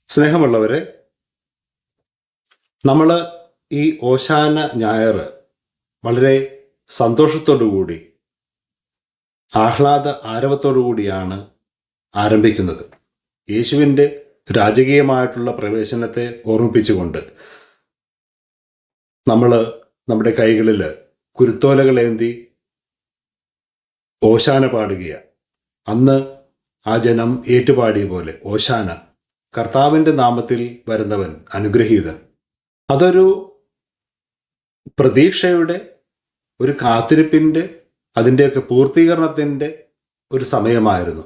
സ്നേഹമുള്ളവരെ, നമ്മൾ ഈ ഓശാന ഞായർ വളരെ സന്തോഷത്തോടുകൂടി ആഹ്ലാദ ആരവത്തോടു കൂടിയാണ് ആരംഭിക്കുന്നത്. യേശുവിൻ്റെ രാജകീയമായിട്ടുള്ള പ്രവേശനത്തെ ഓർമ്മിപ്പിച്ചുകൊണ്ട് നമ്മൾ നമ്മുടെ കൈകളിൽ കുരുത്തോലകളേന്തി ഓശാന പാടുകയാണ്. അന്ന് ആ ജനം ഏറ്റുപാടിയ പോലെ ഓശാന, കർത്താവിൻ്റെ നാമത്തിൽ വരുന്നവൻ അനുഗ്രഹീതൻ. അതൊരു പ്രതീക്ഷയുടെ, ഒരു കാത്തിരിപ്പിൻ്റെ, അതിൻ്റെയൊക്കെ പൂർത്തീകരണത്തിൻ്റെ ഒരു സമയമായിരുന്നു.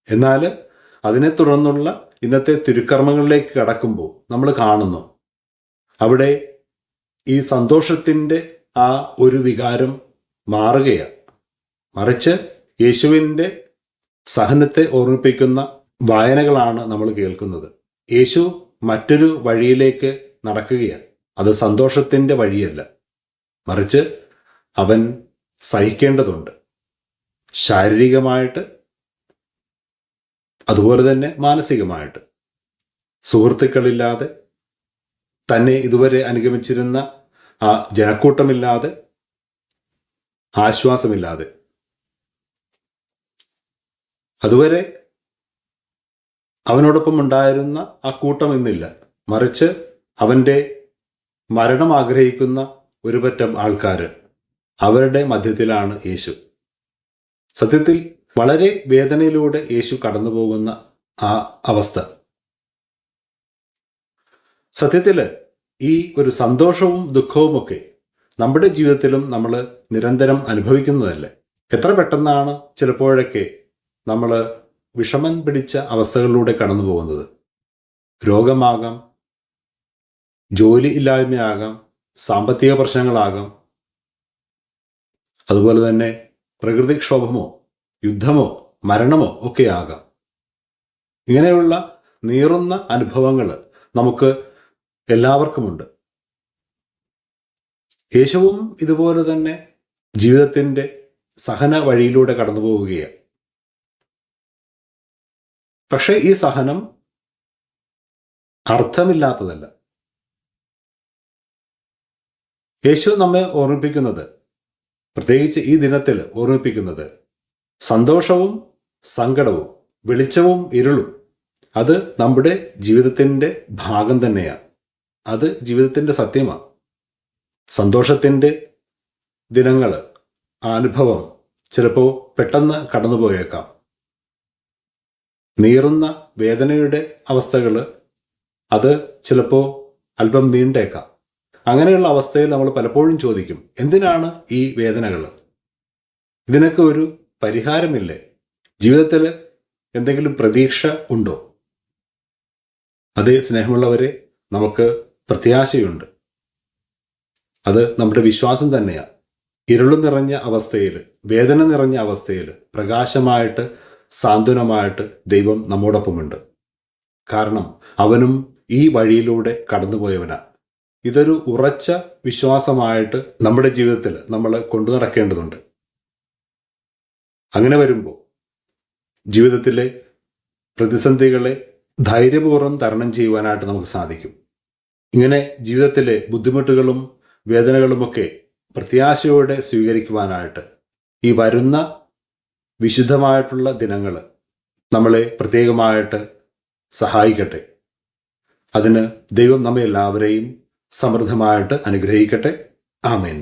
എന്നാൽ അതിനെ തുടർന്നുള്ള ഇന്നത്തെ തിരുക്കർമ്മങ്ങളിലേക്ക് കടക്കുമ്പോൾ നമ്മൾ കാണുന്നു, അവിടെ ഈ സന്തോഷത്തിൻ്റെ ആ ഒരു വികാരം മാറുകയാണ്. മറിച്ച് യേശുവിൻ്റെ സഹനത്തെ ഓർമ്മിപ്പിക്കുന്ന വായനകളാണ് നമ്മൾ കേൾക്കുന്നത്. യേശു മറ്റൊരു വഴിയിലേക്ക് നടക്കുകയാണ്. അത് സന്തോഷത്തിൻ്റെ വഴിയല്ല, മറിച്ച് അവൻ സഹിക്കേണ്ടതുണ്ട്, ശാരീരികമായിട്ട് അതുപോലെ തന്നെ മാനസികമായിട്ട്. സുഹൃത്തുക്കളില്ലാതെ, തന്നെ ഇതുവരെ അനുഗമിച്ചിരുന്ന ആ ജനക്കൂട്ടമില്ലാതെ, ആശ്വാസമില്ലാതെ. അതുവരെ അവനോടൊപ്പം ഉണ്ടായിരുന്ന ആ കൂട്ടം ഇന്നില്ല, മറിച്ച് അവൻ്റെ മരണം ആഗ്രഹിക്കുന്ന ഒരു പറ്റം ആൾക്കാർ, അവരുടെ മധ്യത്തിലാണ് യേശു. സത്യത്തിൽ വളരെ വേദനയിലൂടെ യേശു കടന്നു പോകുന്ന ആ അവസ്ഥ. സത്യത്തിൽ ഈ ഒരു സന്തോഷവും ദുഃഖവുമൊക്കെ നമ്മുടെ ജീവിതത്തിലും നമ്മൾ നിരന്തരം അനുഭവിക്കുന്നതല്ലേ. എത്ര പെട്ടെന്നാണ് ചിലപ്പോഴൊക്കെ നമ്മൾ വിഷമം പിടിച്ച അവസ്ഥകളിലൂടെ കടന്നു പോകുന്നത്. രോഗമാകാം, ജോലി ഇല്ലായ്മയാകാം, സാമ്പത്തിക പ്രശ്നങ്ങളാകാം, അതുപോലെ തന്നെ പ്രകൃതിക്ഷോഭമോ യുദ്ധമോ മരണമോ ഒക്കെ ആകാം. ഇങ്ങനെയുള്ള നീറുന്ന അനുഭവങ്ങൾ നമുക്ക് എല്ലാവർക്കുമുണ്ട്. യേശുവും ഇതുപോലെ തന്നെ ജീവിതത്തിൻ്റെ സഹന വഴിയിലൂടെ കടന്നു പോവുകയാണ്. പക്ഷേ ഈ സഹനം അർത്ഥമില്ലാത്തതല്ല. യേശു നമ്മെ ഓർമ്മിപ്പിക്കുന്നത്, പ്രത്യേകിച്ച് ഈ ദിനത്തിൽ ഓർമ്മിപ്പിക്കുന്നത്, സന്തോഷവും സങ്കടവും വെളിച്ചവും ഇരുളും അത് നമ്മുടെ ജീവിതത്തിൻ്റെ ഭാഗം തന്നെയാണ്. അത് ജീവിതത്തിൻ്റെ സത്യമാണ്. സന്തോഷത്തിൻ്റെ ദിനങ്ങൾ, ആ അനുഭവം ചിലപ്പോൾ പെട്ടെന്ന് കടന്നുപോയേക്കാം. നീറുന്ന വേദനയുടെ അവസ്ഥകൾ അത് ചിലപ്പോൾ അല്പം നീണ്ടേക്കാം. അങ്ങനെയുള്ള അവസ്ഥയിൽ നമ്മൾ പലപ്പോഴും ചോദിക്കും, എന്തിനാണ് ഈ വേദനകൾ? ഇതിനൊക്കെ ഒരു പരിഹാരമില്ലേ? ജീവിതത്തിൽ എന്തെങ്കിലും പ്രതീക്ഷ ഉണ്ടോ? അതേ സ്നേഹമുള്ളവരെ, നമുക്ക് പ്രത്യാശയുണ്ട്. അത് നമ്മുടെ വിശ്വാസം തന്നെയാണ്. ഇരുളു നിറഞ്ഞ അവസ്ഥയിൽ, വേദന നിറഞ്ഞ അവസ്ഥയിൽ പ്രകാശമായിട്ട്, സാന്ത്വനമായിട്ട് ദൈവം നമ്മോടൊപ്പമുണ്ട്. കാരണം അവനും ഈ വഴിയിലൂടെ കടന്നുപോയവനാണ്. ഇതൊരു ഉറച്ച വിശ്വാസമായിട്ട് നമ്മുടെ ജീവിതത്തിൽ നമ്മൾ കൊണ്ടു നടക്കേണ്ടതുണ്ട്. അങ്ങനെ വരുമ്പോൾ ജീവിതത്തിലെ പ്രതിസന്ധികളെ ധൈര്യപൂർവ്വം തരണം ചെയ്യുവാനായിട്ട് നമുക്ക് സാധിക്കും. ഇങ്ങനെ ജീവിതത്തിലെ ബുദ്ധിമുട്ടുകളും വേദനകളുമൊക്കെ പ്രത്യാശയോടെ സ്വീകരിക്കുവാനായിട്ട് ഈ വരുന്ന വിശുദ്ധമായിട്ടുള്ള ദിനങ്ങൾ നമ്മളെ പ്രത്യേകമായിട്ട് സഹായിക്കട്ടെ. അതിന് ദൈവം നമ്മെ എല്ലാവരെയും സമൃദ്ധമായിട്ട് അനുഗ്രഹിക്കട്ടെ. ആമേൻ.